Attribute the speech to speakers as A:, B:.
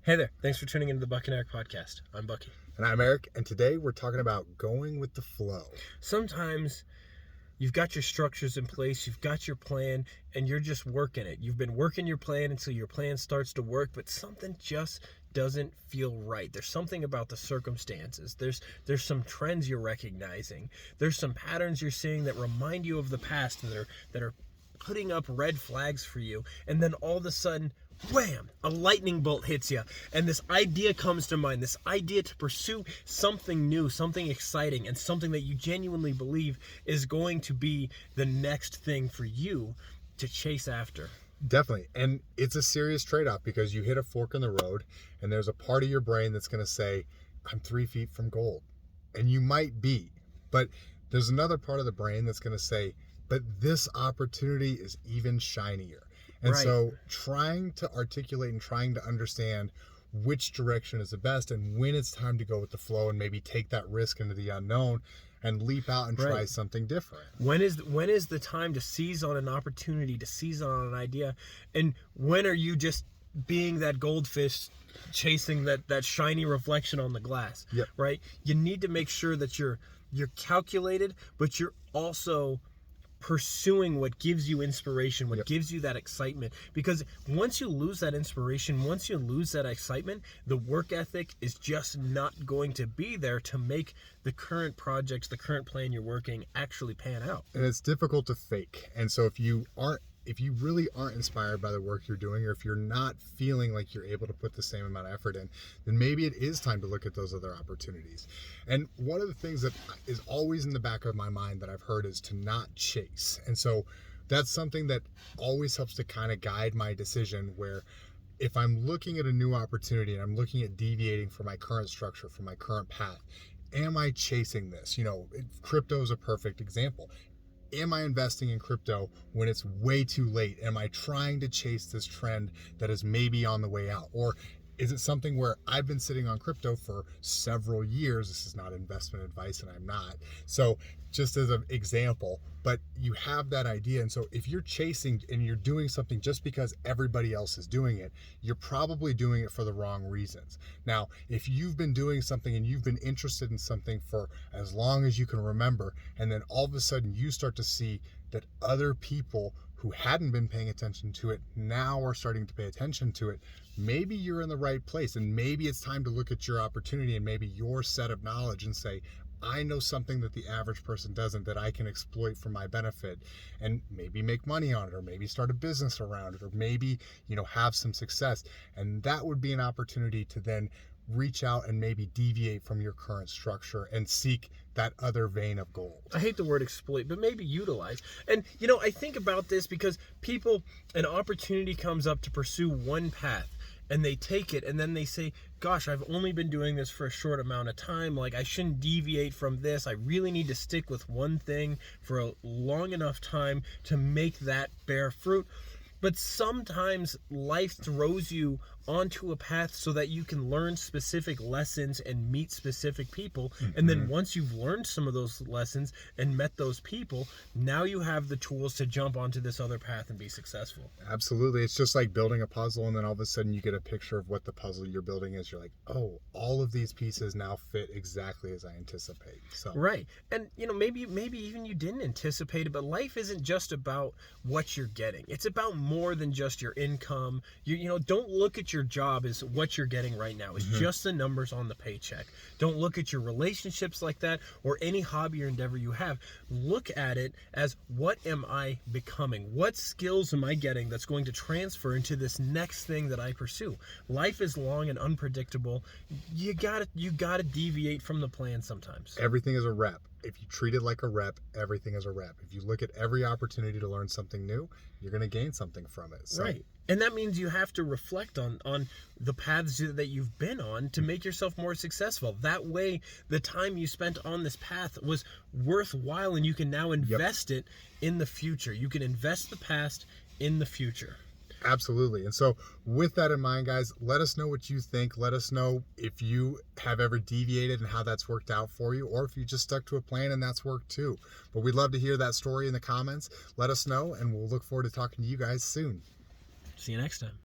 A: Hey there, thanks for tuning into the Buck and Eric podcast. I'm Bucky.
B: And I'm Eric, and today we're talking about going with the flow.
A: Sometimes you've got your structures in place, you've got your plan, and you're just working it. You've been working your plan until your plan starts to work, but something just doesn't feel right. There's something about the circumstances. There's some trends you're recognizing. There's some patterns you're seeing that remind you of the past that are putting up red flags for you, and then all of a sudden, wham, a lightning bolt hits you, and this idea comes to mind, this idea to pursue something new, something exciting, and something that you genuinely believe is going to be the next thing for you to chase after.
B: Definitely. And it's a serious trade-off because you hit a fork in the road, and there's a part of your brain that's going to say, I'm 3 feet from gold. And you might be, but there's another part of the brain that's going to say, but this opportunity is even shinier. And
A: Right.
B: so trying to articulate and trying to understand which direction is the best and when it's time to go with the flow and maybe take that risk into the unknown and leap out and try
A: Right.
B: something different.
A: When is the time to seize on an opportunity, to seize on an idea, and when are you just being that goldfish chasing that shiny reflection on the glass?
B: Yep.
A: Right? You need to make sure that you're calculated, but you're also pursuing what gives you inspiration, what
B: Yep.
A: gives you that excitement. Because once you lose that inspiration, once you lose that excitement, the work ethic is just not going to be there to make the current projects, the current plan you're working actually pan out.
B: And it's difficult to fake. And so if you really aren't inspired by the work you're doing, or if you're not feeling like you're able to put the same amount of effort in, then maybe it is time to look at those other opportunities. And one of the things that is always in the back of my mind that I've heard is to not chase. And so that's something that always helps to kind of guide my decision, where if I'm looking at a new opportunity and I'm looking at deviating from my current structure, from my current path, am I chasing this? Crypto is a perfect example. Am I investing in crypto when it's way too late? Am I trying to chase this trend that is maybe on the way out? Or is it something where I've been sitting on crypto for several years? This is not investment advice, and I'm not. So just as an example, but you have that idea. And so if you're chasing and you're doing something just because everybody else is doing it, you're probably doing it for the wrong reasons. Now, if you've been doing something and you've been interested in something for as long as you can remember, and then all of a sudden you start to see that other people who hadn't been paying attention to it now are starting to pay attention to it, maybe you're in the right place, and maybe it's time to look at your opportunity and maybe your set of knowledge and say, I know something that the average person doesn't that I can exploit for my benefit, and maybe make money on it, or maybe start a business around it, or maybe, have some success. And that would be an opportunity to then reach out and maybe deviate from your current structure and seek that other vein of gold.
A: I hate the word exploit, but maybe utilize. And, I think about this because an opportunity comes up to pursue one path, and they take it, and then they say, gosh, I've only been doing this for a short amount of time. Like, I shouldn't deviate from this. I really need to stick with one thing for a long enough time to make that bear fruit. But sometimes life throws you onto a path so that you can learn specific lessons and meet specific people. Mm-hmm. And then once you've learned some of those lessons and met those people, now you have the tools to jump onto this other path and be successful.
B: Absolutely. It's just like building a puzzle, and then all of a sudden you get a picture of what the puzzle you're building is. You're like, oh, all of these pieces now fit exactly as I anticipate. So
A: right. And maybe even you didn't anticipate it, but life isn't just about what you're getting. It's about more than just your income. Don't look at your job as what you're getting right now. It's just the numbers on the paycheck. Don't look at your relationships like that, or any hobby or endeavor you have. Look at it as, what am I becoming? What skills am I getting that's going to transfer into this next thing that I pursue? Life is long and unpredictable. You gotta deviate from the plan sometimes.
B: Everything is a rep. If you treat it like a rep, everything is a rep. If you look at every opportunity to learn something new, you're going to gain something from it. So,
A: right. And that means you have to reflect on the paths that you've been on to make yourself more successful. That way, the time you spent on this path was worthwhile, and you can now invest it in the future. You can invest the past in the future.
B: Absolutely. And so with that in mind, guys, let us know what you think. Let us know if you have ever deviated and how that's worked out for you, or if you just stuck to a plan and that's worked too. But we'd love to hear that story in the comments. Let us know, and we'll look forward to talking to you guys soon.
A: See you next time.